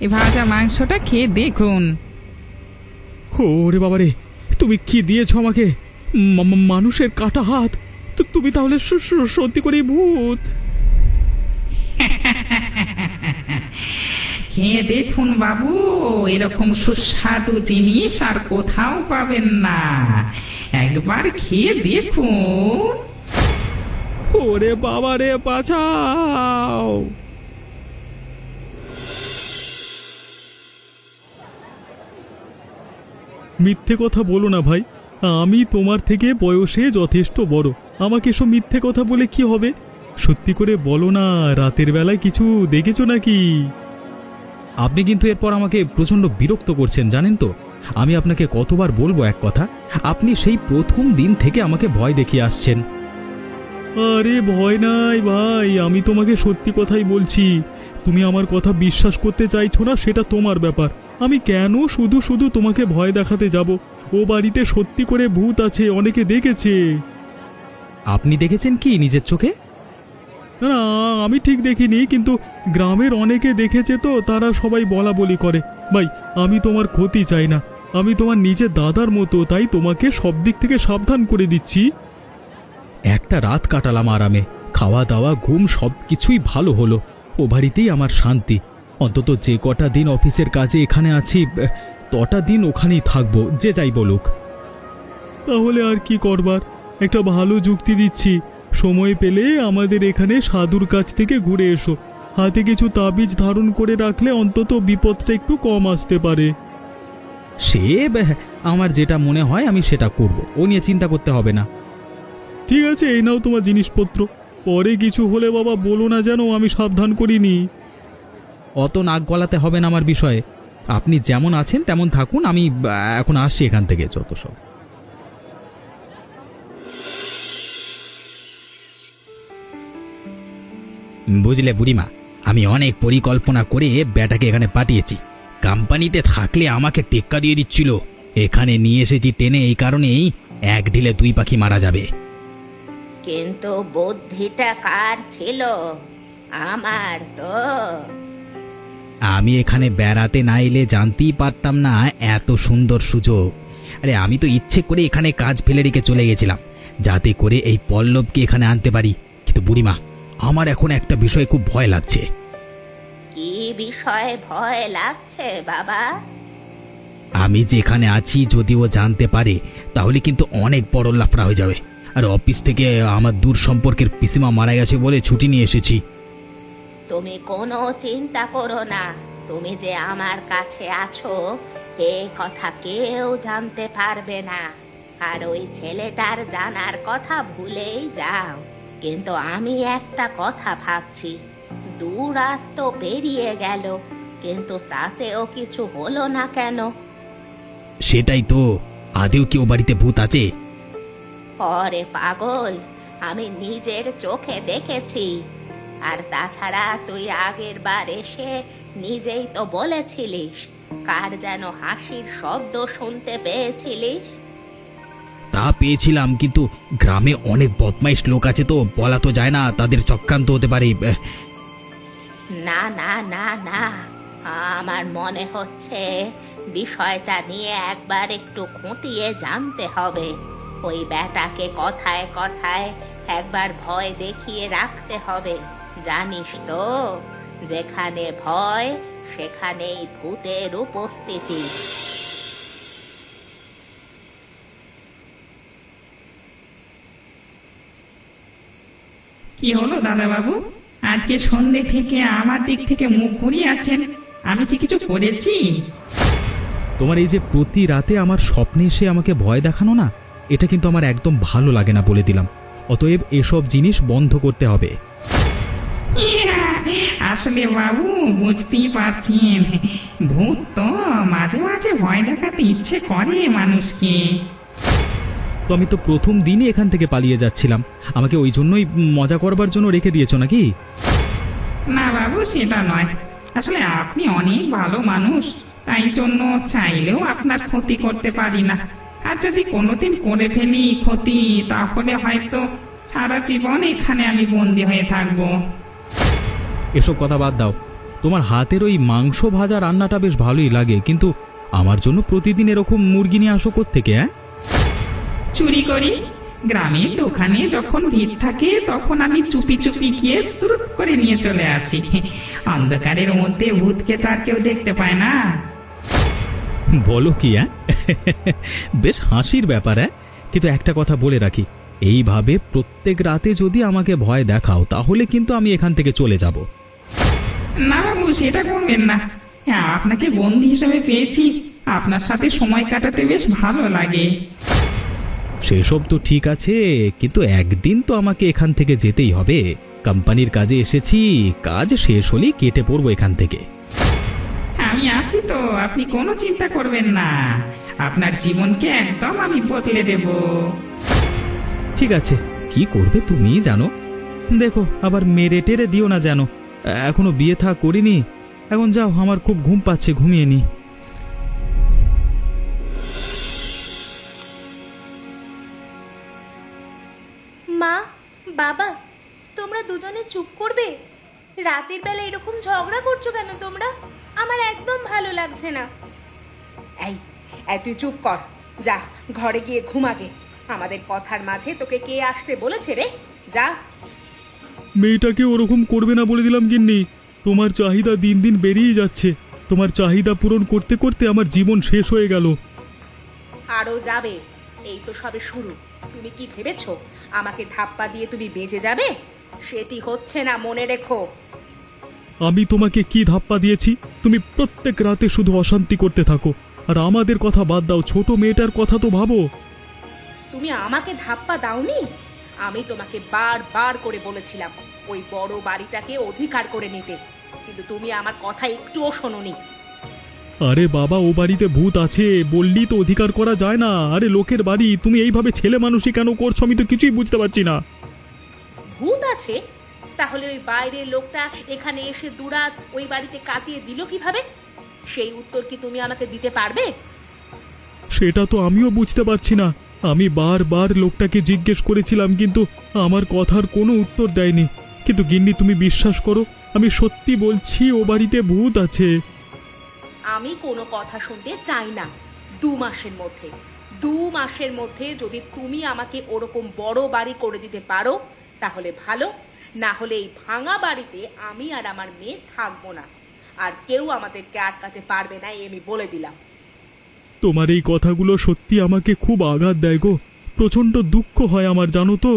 এই ভাজা মাংসটা খেয়ে দেখুন। ওরে বাবা রে, তুমি কি দিয়েছো আমাকে? মানুষের কাটা হাত? তো তুমি তাহলে সত্যি করে ভূত? খেয়ে দেখুন বাবু, এরকম সুস্বাদু জিনিস আর কোথাও পাবেন না। একবার খেয়ে দেখুন। ওরে বাবা রে, বাঁচাও! মিথ্যে কথা বলো না ভাই, আমি তোমার থেকে বয়সে যথেষ্ট বড়। আমাকে এসব মিথ্যে কথা বলে কি হবে? সত্যি করে বলো না, রাতের বেলায় কিছু দেখেছো নাকি? আপনি কিন্তু এরপর আমাকে প্রচণ্ড বিরক্ত করছেন, জানেন তো? আমি আপনাকে কতবার বলবো এক কথা? আপনি সেই প্রথম দিন থেকে আমাকে ভয় দেখিয়ে আসছেন। আরে ভয় নাই ভাই, আমি তোমাকে সত্যি কথাই বলছি। তুমি আমার কথা বিশ্বাস করতে চাইছো না, সেটা তোমার ব্যাপার। আমি কেন শুধু শুধু তোমাকে ভয় দেখাতে যাব? ও বাড়িতে সত্যি করে ভূত আছে, অনেকে দেখেছে। আপনি দেখেছেন কি নিজের চোখে? না, আমি ঠিক দেখিনি, কিন্তু গ্রামের অনেকে দেখেছে, তো তারা সবাই বলা বলি করে। ভাই, আমি তোমার ক্ষতি চাই না, আমি তোমার নিজের দাদার মতো, তাই তোমাকে সব দিক থেকে সাবধান করে দিচ্ছি। একটা রাত কাটালাম আরামে, খাওয়া দাওয়া ঘুম সব কিছুই ভালো হলো। ও বাড়িতেই আমার শান্তি। অন্তত যে কটা দিন অফিসের কাজে এখানে আছি, তটা দিন ওখানেই থাকবো, যে যাই বলুক। তাহলে আর কি করবার? একটা ভালো যুক্তি দিচ্ছি, সময় পেলে আমাদের এখানে সাধুর কাছ থেকে ঘুরে এসো। হাতে কিছু তাবিজ ধারণ করে রাখলে অন্তত বিপদটা একটু কম আসতে পারে। সে আমার যেটা মনে হয় আমি সেটা করব, ও নিয়ে চিন্তা করতে হবে না। ঠিক আছে, এই নাও তোমার জিনিসপত্র। পরে কিছু হলে বাবা বলো না যেন আমি সাবধান করিনি। অত নাক গলাতে হবে না আমার বিষয়ে। আপনি যেমন আছেন তেমন থাকুন, আমি এখন আসছি এখান থেকে। যত সব। বুঝলে বুড়িমা, আমি অনেক পরিকল্পনা করে ব্যাটাকে এখানে পাঠিয়েছি। কোম্পানিতে থাকলে আমাকে টেক্কা দিয়ে দিচ্ছিল, এখানে নিয়ে এসেছি টেনে, এই কারণেই এক ঢিলে দুই পাখি মারা যাবে। কিন্তু বুদ্ধিটা কার ছিল? আমার তো। আমি এখানে বেড়াতে না এলে জানতেই পারতাম না এত সুন্দর সুযোগ। আরে আমি তো ইচ্ছে করে এখানে কাজ ফেলে রেখে চলে গেছিলাম, যাতে করে এই পল্লবকে এখানে আনতে পারি। কিন্তু বুড়িমা, আমার এখন একটা বিষয় খুব ভয় লাগছে। কি বিষয়ে ভয় লাগছে বাবা? আমি যেখানে আছি যদি ও জানতে পারে, তাহলে কিন্তু অনেক বড় লাফড়া হয়ে যাবে। আর অফিস থেকে আমার দূর সম্পর্কের পিসিমা মারা গেছে বলে ছুটি নিয়ে এসেছি। তুমি কোনো চিন্তা করো না, তুমি যে আমার কাছে আছো এ কথা কেউ জানতে পারবে না। আর ওই ছেলেটার জানার কথা ভুলেই যাও। কিন্তু আমি একটা কথা ভাবছি, 2 রাত তো পেরিয়ে গেল, কিন্তু তাতেও কিছু হলো না কেন? সেটাই তো, আদেও কি ও বাড়িতে ভূত আছে? ওরে পাগল, আমি নিজের চোখে দেখেছি। আর তাছাড়া তুই আগের বার এসে নিজেই তো বলেছিলিস কার যেন হাসির শব্দ শুনতে পেয়েছিলিস। তা পেয়েছিলাম, কিন্তু গ্রামে অনেক বদমাইশ লোক আছে, তো বলা তো যায় না, তাদের চক্রান্ত হতে পারে। না না না না, আমার মনে হচ্ছে বিষয়টা নিয়ে একবার একটু খুঁটিয়ে জানতে হবে। ওই ব্যাটাকে কথায় কথায় একবার ভয় দেখিয়ে রাখতে হবে। জানিস তো, যেখানে ভয় সেখানেই ভূতের উপস্থিতি। কি হলো দাদা বাবু, আজকে সন্ধে থেকে আমার দিক থেকে মুখ ঘুরিয়ে আছেন? আমি কি কিছু করেছি? তোমার এই যে প্রতি রাতে আমার স্বপ্নে এসে আমাকে ভয় দেখানো না, এটা কিন্তু আমার একদম ভালো লাগে না, বলে দিলাম। অতএব এসব জিনিস বন্ধ করতে হবে। ইয়া, আসলে বাবু বুঝতেই পারছেন, ভূত তো মাঝে মাঝে ভয় দেখাতে ইচ্ছে করে মানুষকে। তো আমি তো প্রথম দিনই এখান থেকে পালিয়ে যাচ্ছিলাম, আমাকে ওই জন্যই মজা করবার জন্য রেখে দিয়েছো নাকি? না বাবু, সেটা নয়। আসলে আপনি অনেক ভালো মানুষ, তাই জন্য চাইলেও আপনার ক্ষতি করতে পারি না। আর যদি কোনোদিন করে ফেলি ক্ষতি, তাহলে হয়তো সারা জীবন এখানে আমি বন্দি হয়ে থাকবো। এসব কথা বাদ দাও। তোমার হাতের ওই মাংস ভাজা রান্নাটা বেশ ভালোই লাগে, কিন্তু আমার জন্য প্রতিদিন এরকম মুরগি নিয়ে আসো কোত্থেকে? হ্যাঁ, চুরি করি। গ্রামের দোকানে যখন ভিড় থাকে তখন আমি চুপি চুপি গিয়ে সুরুট করে নিয়ে চলে আসি। অন্ধকারের মধ্যে ভূতকে তো আর কেউ দেখতে পায় না। বলো কি? হ্যাঁ, বেশ হাসির ব্যাপার। হ্যাঁ, কিন্তু একটা কথা বলে রাখি, এইভাবে প্রত্যেক রাতে যদি আমাকে ভয় দেখাও তাহলে কিন্তু আমি এখান থেকে চলে যাব। না বাবু, সেটা করবেন না। হ্যাঁ, আপনাকে বন্ধু হিসেবে পেয়েছি, আপনার সাথে সময় কাটাতে বেশ ভালো লাগে। সেসব তো ঠিক আছে, কিন্তু একদিন তো আমাকে এখান থেকে যেতেই হবে। কোম্পানির কাজে এসেছি, কাজ শেষ হলেই কেটে পড়বো এখান থেকে। আমি আছি তো, আপনি কোনো চিন্তা করবেন না। আপনার জীবনকে একদম আমি বদলে দেব। ঠিক আছে, কি করবে তুমিই জানো। দেখো, আবার মেরে টেরে দিও না যেন। এখনো বিয়ে থা করিনি। এখন যাও, আমার খুব ঘুম পাচ্ছে, ঘুমিয়ে নি। মা, বাবা, তোমরা দুজনে চুপ করবে? রাতের বেলা এরকম ঝগড়া করছো কেন তোমরা? আমার একদম ভালো লাগছে না। এই এই তুই চুপ কর, যা ঘরে গিয়ে ঘুমাগে। আমাদের কথার মাঝে তোকে কে আসতে বলেছে রে? যা। মেয়েটাকে ওরকম করবে না বলে দিলাম গিন্নি। তোমার চাহিদা দিন দিন বেরিয়ে যাচ্ছে। তোমার চাহিদা পূরণ করতে করতে আমার জীবন শেষ হয়ে গেল। আরো যাবে, এই তো সবে শুরু। তুমি কি ভেবেছো আমাকে ধাপ্পা দিয়ে তুমি বেঁচে যাবে? সেটি হচ্ছে না, মনে রেখো। আমি তোমাকে কি ধাপ্পা দিয়েছি? তুমি প্রত্যেক রাতে শুধু অশান্তি করতে থাকো। আর আমাদের কথা বাদ দাও, ছোট মেয়েটার কথা তো ভাবো। তুমি আমাকে ধাপ্পা দাওনি? আমি তোমাকে বারবার করে বলেছিলাম ওই বড় বাড়িটাকে অধিকার করে নিতে, কিন্তু তুমি আমার কথা একটুও শোনোনি। আরে বাবা, ও বাড়িতে ভূত আছে বললি তো অধিকার করা যায় না। আরে লোকের বাড়ি, তুমি এইভাবে ছেলে মানুষই কেন করছো আমি তো কিছুই বুঝতে পারছি না। ভূত আছে? তাহলে ওই বাইরের লোকটা এখানে এসে দুরাত ওই বাড়িতে কাটিয়ে দিল কিভাবে? সেই উত্তর কি তুমি আমাকে দিতে পারবে? সেটা তো আমিও বুঝতে পারছি না। আমি বারবার লোকটাকে জিজ্ঞেস করেছিলাম, কিন্তু আমার কথার কোনো উত্তর দেয়নি। কিন্তু গিন্নি, তুমি বিশ্বাস করো, আমি সত্যি বলছি, ও বাড়িতে ভূত আছে। আমি কোনো কথা শুনতে চাই না। 2 মাসের মধ্যে যদি তুমি আমাকে ওরকম বড় বাড়ি করে দিতে পারো তাহলে ভালো, না হলে এই ভাঙা বাড়িতে আমি আর আমার মেয়ে থাকবো না। আর কেউ আমাদেরকে আটকাতে পারবে না, আমি বলে দিলাম। তোমার এই কথাগুলো সত্যি আমাকে খুব আঘাত দেয় গো। প্রচন্ড দুঃখ হয় আমার, জানো তো।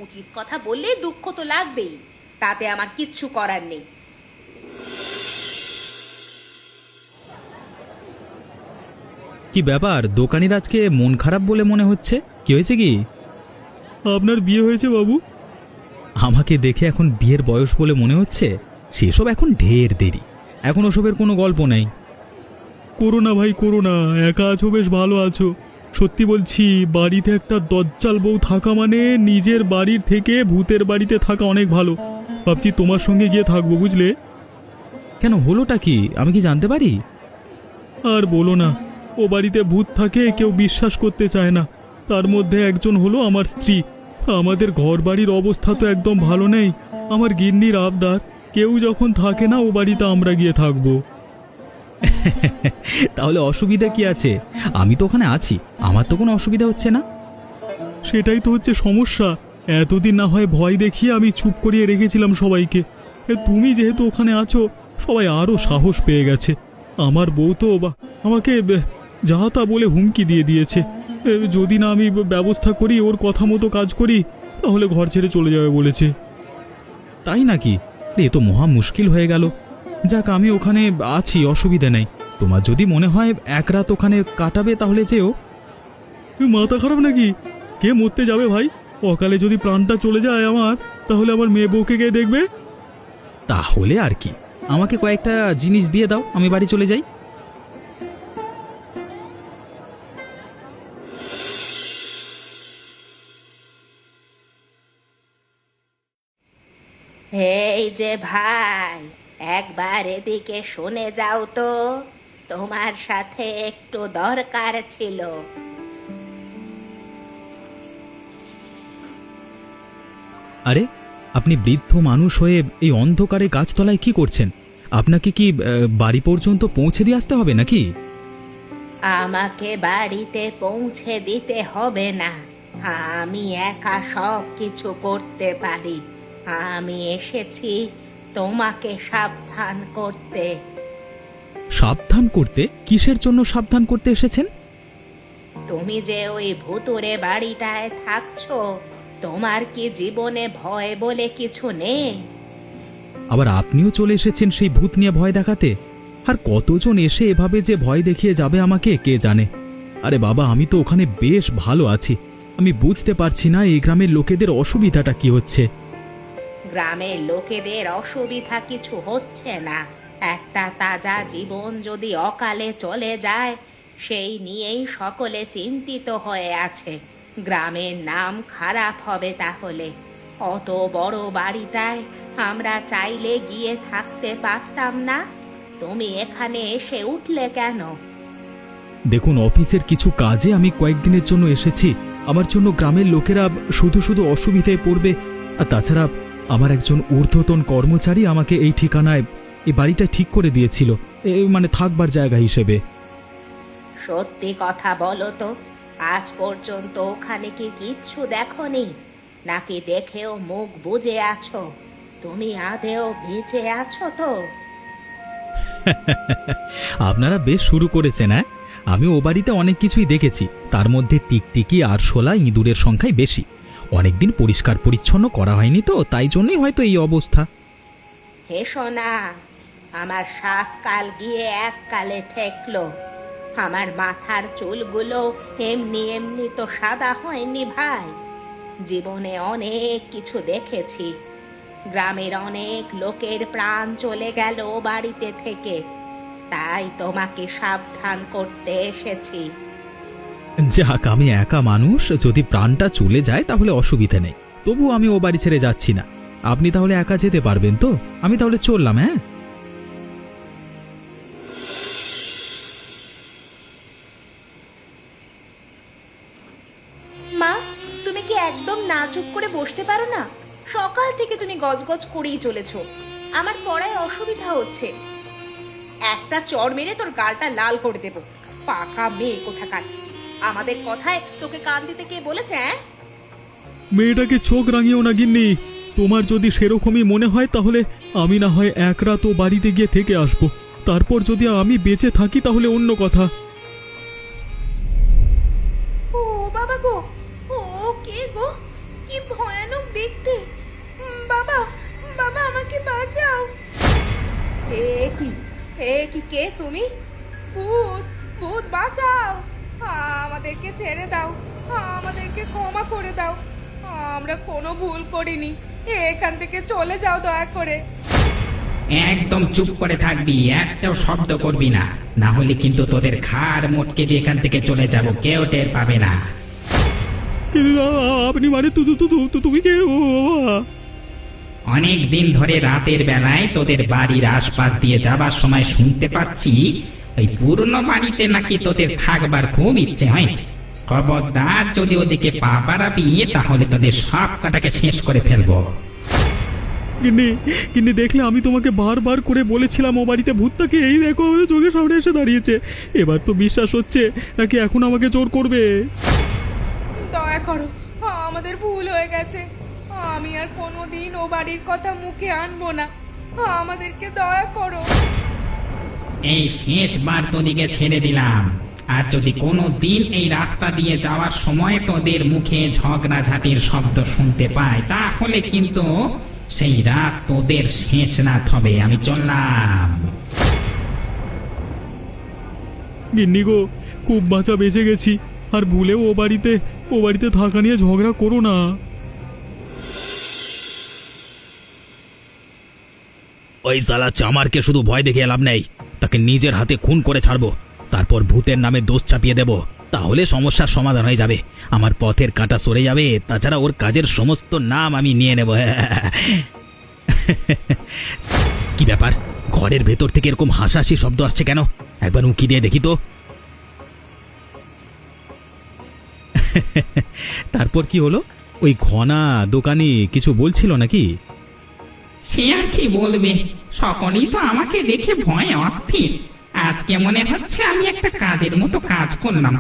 উচিত কথা বললে দুঃখ তো লাগবেই, তাতে আমার কিচ্ছু করার নেই। কি ব্যাপার, দোকানির আজকে মন খারাপ বলে মনে হচ্ছে? কি হয়েছে কি? আপনার বিয়ে হয়েছে বাবু? আমাকে দেখে এখন বিয়ের বয়স বলে মনে হচ্ছে? সেসব এখন ঢের দেরি, এখন ওসবের কোনো গল্প নেই। করো না ভাই, করো না। একা আছো, বেশ ভালো আছো। সত্যি বলছি, বাড়িতে একটা দজ্জাল বউ থাকা মানে নিজের বাড়ির থেকে ভূতের বাড়িতে থাকা অনেক ভালো। ভাবছি তোমার সঙ্গে গিয়ে থাকবো, বুঝলে। কেন, হলোটা কি, আমি কি জানতে পারি? আর বলো না, ও বাড়িতে ভূত থাকে, কেউ বিশ্বাস করতে চায় না। তার মধ্যে একজন হলো আমার স্ত্রী। আমাদের ঘর বাড়ির অবস্থা তো একদম ভালো নেই। আমার গিন্নির আবদার, কেউ যখন থাকে না ও বাড়িতে আমরা গিয়ে থাকবো। তাহলে অসুবিধা কি আছে? আমি তো ওখানে আছি, আমার তো কোনো অসুবিধা হচ্ছে না। সেটাই তো হচ্ছে সমস্যা। এতদিন না হয় ভয় দেখিয়ে আমি চুপ করিয়ে রেখেছিলাম সবাইকে। তুমি যেহেতু ওখানে আছো, সবাই আরও সাহস পেয়ে গেছে। আমার বউ তো আমাকে যা তা বলে হুমকি দিয়ে দিয়েছে। যদি না আমি ব্যবস্থা করি, ওর কথা মতো কাজ করি, তাহলে ঘর ছেড়ে চলে যাবে বলেছে। তাই নাকি? এ তো মহা মুশকিল হয়ে গেল। যাক, আমি ওখানে আছি, অসুবিধা নেই। তোমার যদি মনে হয় এক রাত ওখানে কাটাবে তাহলে যেও। মাথা খারাপ নাকি? কে মরতে যাবে ভাই? অকালে যদি প্রাণটা চলে যায় আমার, তাহলে আমার মেয়ে বউকে কে দেখবে? তাহলে আর কি, আমাকে কয়েকটা জিনিস দিয়ে দাও, আমি বাড়ি চলে যাই। এই যে ভাই, একবার এদিকে শুনে যাও তো, তোমার সাথে একটু দরকার ছিল। আরে, আপনি বৃদ্ধ মানুষ হয়ে এই অন্ধকারে গাছতলায় কি করছেন? আপনাকে কি বাড়ি পর্যন্ত পৌঁছে দিয়ে আসতে হবে নাকি? আমাকে বাড়িতে পৌঁছে দিতে হবে না, আমি একা সব কিছু করতে পারি। আমি এসেছি তোমাকে সাবধান করতে। সাবধান করতে? কিসের জন্য সাবধান করতে এসেছেন? তুমি যে ওই ভুতুরে বাড়িটায় থাকছো, তোমার কি জীবনে ভয় বলে কিছু নেই? আবার আপনিও চলে এসেছেন সেই ভূত নিয়ে ভয় দেখাতে? আর কতজন এসে এভাবে যে ভয় দেখিয়ে যাবে আমাকে কে জানে। আরে বাবা, আমি তো ওখানে বেশ ভালো আছি। আমি বুঝতে পারছি না এই গ্রামের লোকেদের অসুবিধাটা কি হচ্ছে। গ্রামের লোকেদের অসুবিধা কিছু হচ্ছে না, একটা তাজা জীবন যদি অকালে চলে যায় সেই নিয়েই সকলে চিন্তিত হয়ে আছে। গ্রামের নাম খারাপ হবে তাহলে। অত বড় বাড়িটায় আমরা চাইলে গিয়ে থাকতে পারতাম না? তুমি এখানে এসে উঠলে কেন? দেখুন, অফিসের কিছু কাজে আমি কয়েকদিনের জন্য এসেছি। আমার জন্য গ্রামের লোকেরা শুধু শুধু অসুবিধায় পড়বে। আর তাছাড়া আমার একজন ঊর্ধ্বতন কর্মচারী আমাকে এই ঠিকানায় এই বাড়িটা ঠিক করে দিয়েছিল, মানে থাকবার জায়গা হিসেবে। সত্যি কথা বলো তো, আজ পর্যন্ত ওখানে কি কিচ্ছু দেখোনি? নাকি দেখেও মুখ বুজে আছো? তুমি আদেও বেঁচে আছো তো? আপনারা বেশ শুরু করেছেন। হ্যাঁ, আমি ও বাড়িতে অনেক কিছুই দেখেছি। তার মধ্যে টিকটিকি আর শোলা ইঁদুরের সংখ্যাই বেশি। অনেকদিন পরিষ্কার পরিচ্ছন্ন করা হয়নি তো, তাই জন্যই হয়তো এই অবস্থা। হে সোনা, আমার 7 কাল গিয়ে 1 কালে ঠেকলো। আমার মাথার চুলগুলো এমনি এমনি তো সাদা হয়নি ভাই। জীবনে অনেক কিছু দেখেছি। গ্রামের অনেক লোকের প্রাণ চলে গেল বাড়িতে থেকে, তাই তোমাকে সাবধান করতে এসেছি। যাক, আমি একা মানুষ, যদি প্রাণটা চলে যায় তাহলে অসুবিধা নেই। তবু আমি ও বাড়ি ছেড়ে যাচ্ছি না। আপনি তাহলে একা যেতে পারবেন তো? আমি তাহলে চললাম। হ্যাঁ, মা, তুমি কি একদম না চুপ করে বসতে পারো না? সকাল থেকে তুমি গজগজ করেই চলেছো। আমার পড়ায় অসুবিধা হচ্ছে। একটা চড় মেরে তোর গালটা লাল করে দেব। পাকা মেয়ে কোথাকার। আমাদের কথায় তোকে কান দিতে কে বলেছে? মেয়েটাকে চোখ রাঙিও না গিন্নি। তোমার যদি সেরকমই মনে হয় তাহলে আমি না হয় এক রাত ও বাড়িতে গিয়ে থেকে আসবো। তারপর যদি আমি বেঁচে থাকি তাহলে অন্য কথা। ও বাবা গো, ও কে গো? কি ভয়ানক দেখতে। বাবা, বাবা আমাকে বাঁচাও। এ কি কে তুমি? ভূত, ভূত বাঁচাও। আমাদেরকে ছেড়ে দাও, আমাদেরকে ক্ষমা করে দাও। আমরা কোনো ভুল করিনি। এখান থেকে চলে যাও দয়া করে। একদম চুপ করে থাকবি, একটাও শব্দ করবি না, না হলে কিন্তু তোদের ঘাড় মোটকে দিয়ে এখান থেকে চলে যাব, কেউ টের পাবে না। আপনি মানে তুমি কে? অনেক দিন ধরে রাতের বেলায় তোদের বাড়ির আশপাশ দিয়ে যাবার সময় শুনতে পাচ্ছি ওই পুরনো বাড়িতে নাকি তোদের থাকবার খুব ইচ্ছে হয়েছে। খবরদার, যদি ওদিকে পা বাড়াবি তাহলে তোদের সব কাটাকে শেষ করে ফেলবো। কিন্তু দেখলে আমি তোমাকে বারবার করে বলেছিলাম ও বাড়িতে ভূতটাকে, এই দেখো চোখের সামনে এসে দাঁড়িয়েছে। এবার তো বিশ্বাস হচ্ছে নাকি এখন আমাকে জোর করবে? দয়া করো, আমাদের ভুল হয়ে গেছে। আমি আর কোনোদিন ও বাড়ির কথা মুখে আনবো না। আমাদেরকে দয়া করো। এই শেষবার তোদিকে ছেড়ে দিলাম। আর যদি কোনো দিন এই রাস্তা দিয়ে যাওয়ার সময় তোদের মুখে ঝগড়াঝাটির শব্দ শুনতে পাই তাহলে কিন্তু সেই রাত তোদের শেষ রাত হবে। আমি চললাম। গিন্নি গো, খুব বাঁচা বেঁচে গেছি। আর ভুলেও ও বাড়িতে থাকা নিয়ে ঝগড়া করো না। ওই শালা চামারকে শুধু ভয় দেখে লাভ নেই, তাকে নিজের হাতে খুন করে ছাড়বো। তারপর ভূতের নামে দোষ চাপিয়ে দেব, তাহলে সমস্যার সমাধান হয়ে যাবে। আমার পথের কাঁটা সরে যাবে। তাছাড়া ওর কাজের সমস্ত নাম আমি নিয়ে নেব। কি ব্যাপার, ঘরের ভেতর থেকে এরকম হাসাহাসি শব্দ আসছে কেন? একবার উঁকি দিয়ে দেখি তো। তারপর কি হলো? ওই ঘনা দোকানি কিছু বলছিল নাকি? সে আর কি বলবে, সকলেই তো আমাকে দেখে ভয়ে অস্থির। আজকে মনে হচ্ছে আমি একটা কাজের মতো কাজ করলাম,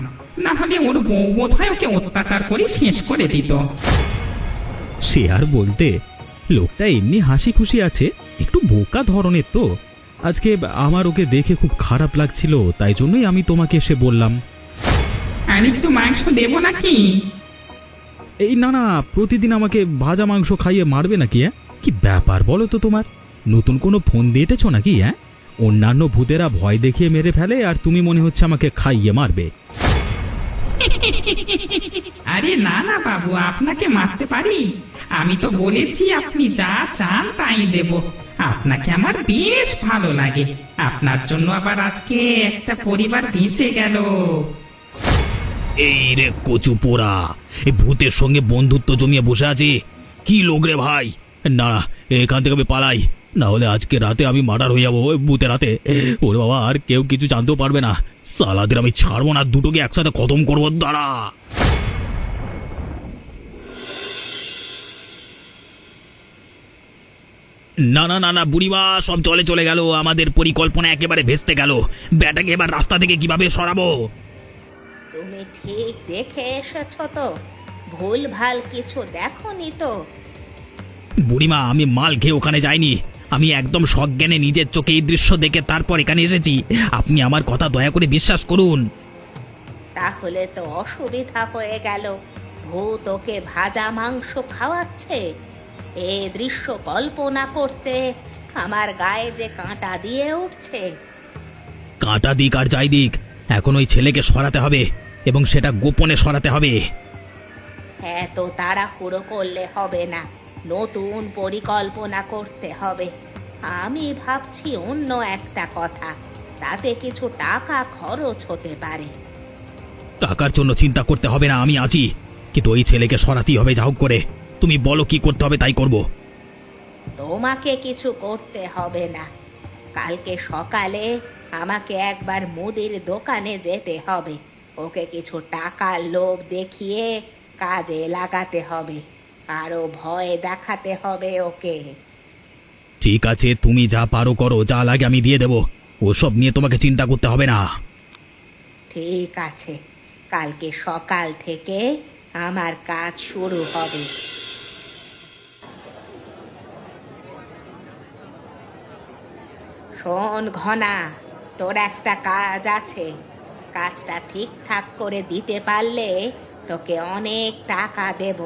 না হলে ওর বউ বোধহয় ওকে অত্যাচার করে শেষ করে দিত। সে আর বলতে, লোকটা এমনি হাসি খুশি আছে, একটু বোকা ধরনের তো। আজকে আমার ওকে দেখে খুব খারাপ লাগছিল, তাই জন্যই আমি তোমাকে এসে বললাম। আর একটু মাংস দেবো নাকি? এই না না, প্রতিদিন আমাকে ভাজা মাংস খাইয়ে মারবে নাকি? কি ব্যাপার বলো তো তোমার? নতুন কোনো ফোন দিয়ে এঁটেছো নাকি? অন্যান্য ভূতেরা ভয় দেখিয়ে মেরে ফেলে, আর তুমি মনে হচ্ছে আমাকে খাইয়ে মারবে। আরে না না বাবু, আপনাকে মারতে পারি? আমি তো বলেছি আপনি যা চান তাই দেব। আপনাকে আমার বেশ ভালো লাগে, আপনার জন্য আবার আজকে একটা পরিবার বেঁচে গেল। এই রে কচু পোড়া, এই ভূতের সঙ্গে বন্ধুত্ব জমিয়ে বসে আছে। কি লোক রে ভাই! না, এখান থেকে আমি পালাই, না হলে আজকে রাতে আমি মার্ডার হয়ে যাবো ওই ভূতের রাতে। ওরে বাবা, আর কেউ কিছু জানতেও পারবে না। সালাদের আমি ছাড়বো না, দুটোকে একসাথে খতম করবো। দাঁড়া! না না না না, বুড়িমা, সব জলে চলে গেল, আমাদের পরিকল্পনা একেবারে ভেস্তে গেল। ব্যাটাকে এবার রাস্তা থেকে কিভাবে সরাবো? তুমি ঠিক দেখে এসেছো তো? ভুল ভাল কিছু দেখোনি তো? বুড়িমা, আমি মাল খেয়ে ওখানে যাইনি, আমি একদম সজ্ঞানে নিজের চোখে এই দৃশ্য দেখে তারপর এখানে এসেছি। আপনি আমার কথা দয়া করে বিশ্বাস করুন। তাহলে তো অসুবিধা হয়ে গেল। ভূত ওকে ভাজা মাংস খাওয়াচ্ছে। এই দৃশ্য কল্পনা করতে আমার গায়ে যে কাঁটা দিয়ে উঠছে। কাঁটা দিক আর যাই দিক, এখন ওই ছেলেকে সরাতে হবে, এবং সেটা গোপনে সরাতে হবে। এত তাড়াহুড়ো করলে হবে না, নতুন পরিকল্পনা করতে হবে। আমি ভাবছি অন্য একটা কথা, তাতে কিছু টাকা খরচ হতে পারে। টাকার জন্য চিন্তা করতে হবে না, আমি আছি। কিন্তু ওই ছেলেকে সরাতেই হবে, যা হোক করে। তুমি বলো কি করতে হবে, তাই করব। তোমাকে কিছু করতে হবে না। কালকে সকালে আমাকে একবার মুদির দোকানে যেতে হবে। ওকে কিছু টাকার লোভ দেখিয়ে কাজে লাগাতে হবে, আরো ভয় দেখাতে হবে ওকে। ঠিক আছে, তুমি যা পারো করো, যা লাগে আমি দিয়ে দেব। ওসব নিয়ে তোমাকে চিন্তা করতে হবে না। ঠিক আছে, কালকে সকাল থেকে আমার কাজ শুরু হবে। শোন ঘনা, তোর একটা কাজ আছে। কাজটা ঠিকঠাক করে দিতে পারলে তোকে অনেক টাকা দেব।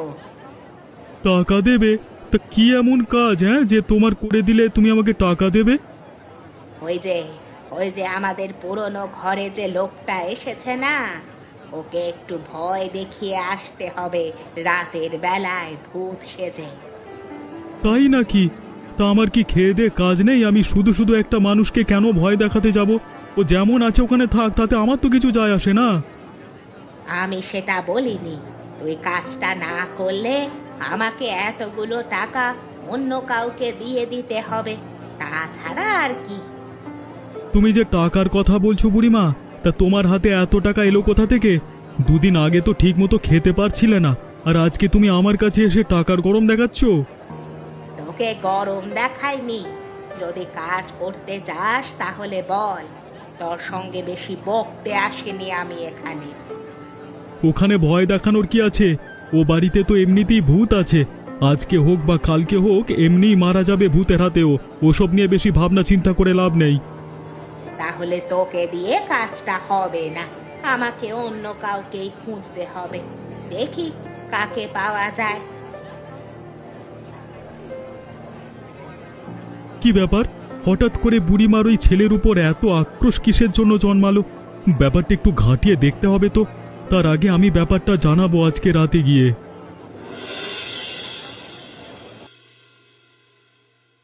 টাকা দেবে? তা কি এমন কাজ যে তোমার করে দিলে তুমি আমাকে টাকা দেবে? ওই যে আমাদের পুরনো ঘরে যে লোকটা এসেছে না, ওকে একটু ভয় দেখিয়ে আসতে হবে রাতের বেলায় ভূত সেজে। তাই নাকি? তা আমার কি খেয়ে দে কাজ নেই? আমি শুধু শুধু একটা মানুষকে কেন ভয় দেখাতে যাব? ও যেমন আছে ওখানে থাক, তাতে আমার তো কিছু যায় আসে না। আমি সেটা বলিনি। তুই কাজটা না করলে আমাকে এতগুলো টাকা অন্য কাউকে দিয়ে দিতে হবে, তাছাড়া আর কি। তুমি যে টাকার কথা বলছো বুড়িমা, তা তোমার হাতে এত টাকা এলো কোথা থেকে? দুদিন আগে তো ঠিক মতো খেতে পারছিলে না, আর আজকে তুমি আমার কাছে এসে টাকার গরম দেখাচ্ছ। তোকে গরম দেখাইনি। যদি কাজ করতে চাস তাহলে বল, তোর সঙ্গে বেশি বকতে আসেনি আমি এখানে। ওখানে ভয় দেখানোর কি আছে? ও বাড়িতে তো এমনিতেই ভূত আছে, আজকে হোক বা কালকে হোক এমনিই মারা যাবে ভূতের হাতেও। ওসব নিয়ে বেশি ভাবনা চিন্তা করে লাভ নেই। তাহলে তোকে দিয়ে কাজটা হবে না, আমাকে অন্য কাউকেই খুঁজতে হবে। দেখি কাকে পাওয়া যায়। কি ব্যাপার, হঠাৎ করে বুড়িমার ওই ছেলের উপর এত আক্রোশ কিসের জন্য জন্মালো? ব্যাপারটা একটু ঘাঁটিয়ে দেখতে হবে তো। তার আগে আমি ব্যাপারটা জানাবো আজকে রাতে গিয়ে।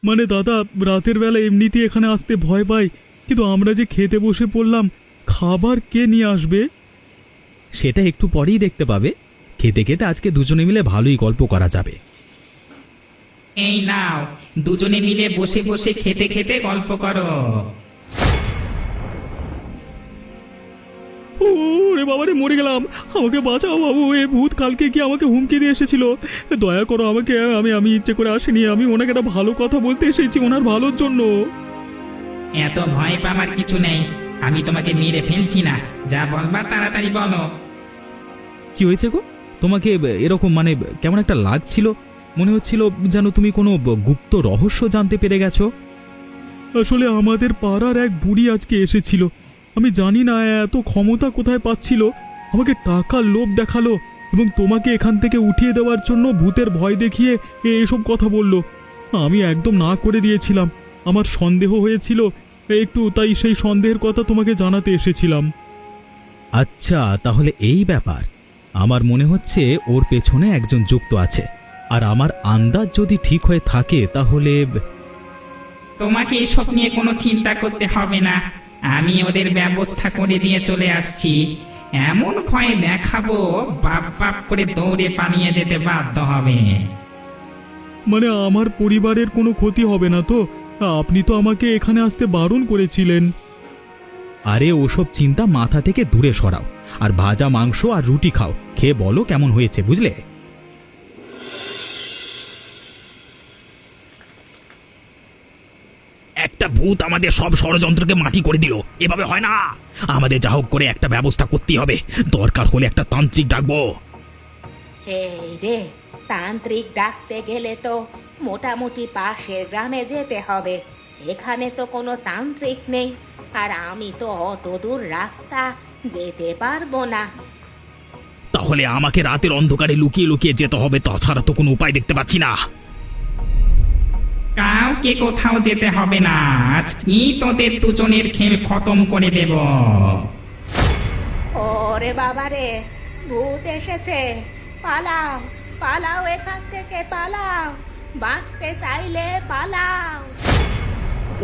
মানে দাদা, রাতের বেলা এমনিতেই এখানে আসতে ভয় পাই, কিন্তু আমরা যে খেতে বসে পড়লাম, খাবার কে নিয়ে আসবে? সেটা একটু পরেই দেখতে পাবে। খেতে খেতে আজকে দুজনে মিলে ভালোই গল্প করা যাবে। এই নাও, দুজনে মিলে বসে বসে খেতে খেতে গল্প করো। ও ওরে বাবারে মরে গেলাম, আমাকে বাঁচাও বাবু, এ ভূত কালকে কি আমাকে হুমকি দিয়ে এসেছিল, দয়া করো আমাকে, আমি ইচ্ছে করে আসিনি, আমি ওনাকে একটা ভালো কথা বলতে এসেছি ওনার ভালোর জন্য। এত ভয় পাওয়ার কিছু নেই, আমি তোমাকে মেরে ফেলছি না, যা বলবার তাড়াতাড়ি বলো। কি হয়েছে গো? তোমাকে এরকম মানে কেমন একটা লাগছিল, মনে হচ্ছিল যেন তুমি কোনো গুপ্ত রহস্য জানতে পেরে গেছো। আসলে আমাদের পাড়ার এক বুড়ি আজকে এসেছিল, আমি জানি না এত ক্ষমতা কোথায় পাচ্ছিল, আমাকে টাকার লোভ দেখালো এবং তোমাকে এখান থেকে উঠিয়ে দেওয়ার জন্য ভূতের ভয় দেখিয়ে এসব কথা বলল। আমি একদম না করে দিয়েছিলাম, আমার সন্দেহ হয়েছিল একটু, তাই সেই সন্দেহের কথা তোমাকে জানাতে এসেছিলাম। আচ্ছা, তাহলে এই ব্যাপার। আমার মনে হচ্ছে ওর পেছনে একজন যুক্ত আছে, আর আমার আন্দাজ যদি ঠিক হয়ে থাকে তাহলে তোমাকে এসব নিয়ে কোনো চিন্তা করতে হবে না, আমি ওদের ব্যবস্থা করে দিয়ে চলে আসছি। এমন ভয় দেখাবো, বাপ বাপ করে দৌড়ে পালিয়ে যেতে বাধ্য হবে। মানে আমার পরিবারের কোনো ক্ষতি হবে না তো? আপনি তো আমাকে এখানে আসতে বারণ করেছিলেন। আরে ওসব চিন্তা মাথা থেকে দূরে সরাও, আর ভাজা মাংস আর রুটি খাও, খেয়ে বলো কেমন হয়েছে, বুঝলে? একটা ভূত আমাদের সব ষড়যন্ত্রকে মাটি করে দিল, এভাবে হয় না। আমাদের যা হোক করে একটা ব্যবস্থা করতেই হবে, দরকার হলে একটা তান্ত্রিক ডাকবো। এই রে, তান্ত্রিক ডাকতে গেলে তো মোটামুটি পাশের গ্রামে যেতে হবে। এখানে তো কোনো তান্ত্রিক নেই, আর আমি তো অত দূর রাস্তা যেতে পারবো না। তাহলে আমাকে রাতের অন্ধকারে লুকিয়ে লুকিয়ে যেতে হবে, তাছাড়া তো কোনো উপায় দেখতে পাচ্ছি না। কাউকে কোথাও যেতে হবে না, আজকেই তোদের দুজনের খেল খতম করে দেব। ওরে বাবারে, ভূত এসেছে, পালাও পালাও, এখান থেকে পালাও, বাঁচতে চাইলে পালাও।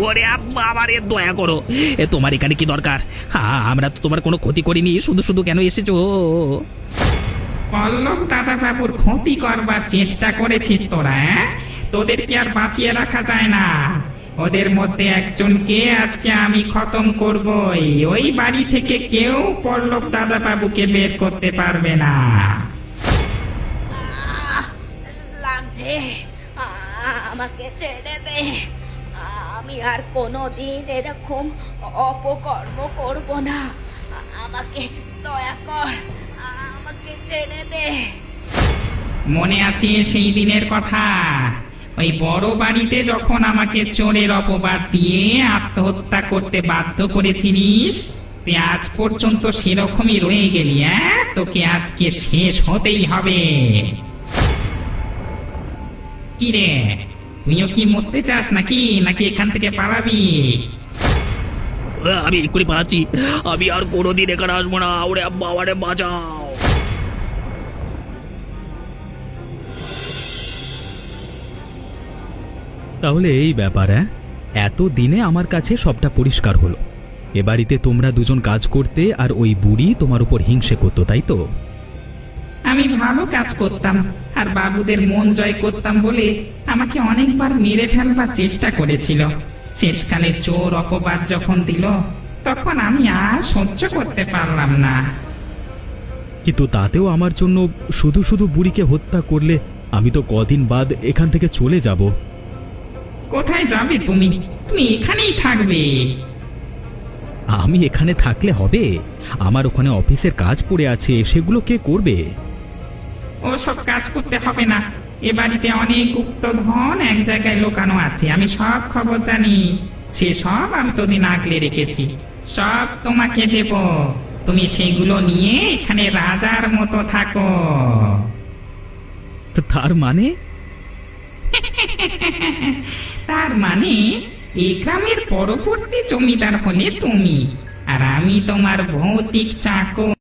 ওরে বাবারে, দয়া করো, তোমার এখানে কি দরকার? আমরা তো তোমার কোনো ক্ষতি করিনি, শুধু শুধু কেন এসেছো? পল্লব দাদা বাবুর ক্ষতি করবার চেষ্টা করেছিস তোরা, তোদেরকে আর বাঁচিয়ে রাখা যায় না। ওদের মধ্যে একজনকে আজকে আমি খতম করবই, ওই বাড়ি থেকে কেউ পল্লব দাদা বাবুকে বের করতে পারবে না। লাগছে, আমাকে ছেড়ে দে, আমি আর কোনোদিন এরকম অপকর্ম করব না, আমাকে দয়া কর, আমাকে ছেড়ে দে। মনে আছে সেই দিনের কথা, ওই বড় বাড়িতে যখন আমাকে চোরের অপবাদ দিয়ে আত্মহত্যা করতে বাধ্য করেছিলিস? তুই আজ পর্যন্ত সেরকমই রয়ে গেলি। তোকে আজকে শেষ হতেই হবে। কি রে, তুইও কি মরতে চাস নাকি নাকি এখান থেকে পালাবি? আমি এক্ষুনি পাচ্ছি, আমি আর কোনোদিন এখানে আসবো না। ওরে বাবারে, বাঁচাও। তাহলে এই ব্যাপার, এত দিনে আমার কাছে সবটা পরিষ্কার হলো। এ বাড়িতে তোমরা দুজন কাজ করতে, আর ওই বুড়ি তোমার উপর হিংসে করতো, তাই তো? আমি ভালো কাজ করতাম আর বাবুদের মন জয় করতাম বলে আমাকে অনেকবার মেরে ফেলবার চেষ্টা করেছিল। শেষকালে চোর অপবাদ যখন দিল, তখন আমি আর সহ্য করতে পারলাম না। কিন্তু তাতেও আমার জন্য শুধু শুধু বুড়িকে হত্যা করলে আমি তো কদিন বাদ এখান থেকে চলে যাব। কোথায় যাবে তুমি? তুমি এখানেই থাকবে। আমি এখানে থাকলে হবে? আমার ওখানে অফিসের কাজ পড়ে আছে, সেগুলো কে করবে? ওসব কাজ করতে হবে না, এ বাড়িতে অনেক গুপ্তধন এক জায়গায় লুকানো আছে, আমি সব খবর জানি। সে সব আমি তোদিন আগলে রেখেছি, সব তোমাকে দেব। তুমি সেগুলো নিয়ে এখানে রাজার মতো থাকো। তার মানে? তার মানে এই গ্রামের পরবর্তী জমিদার হলে তুমি, আর আমি তোমার ভৌতিক চাকর।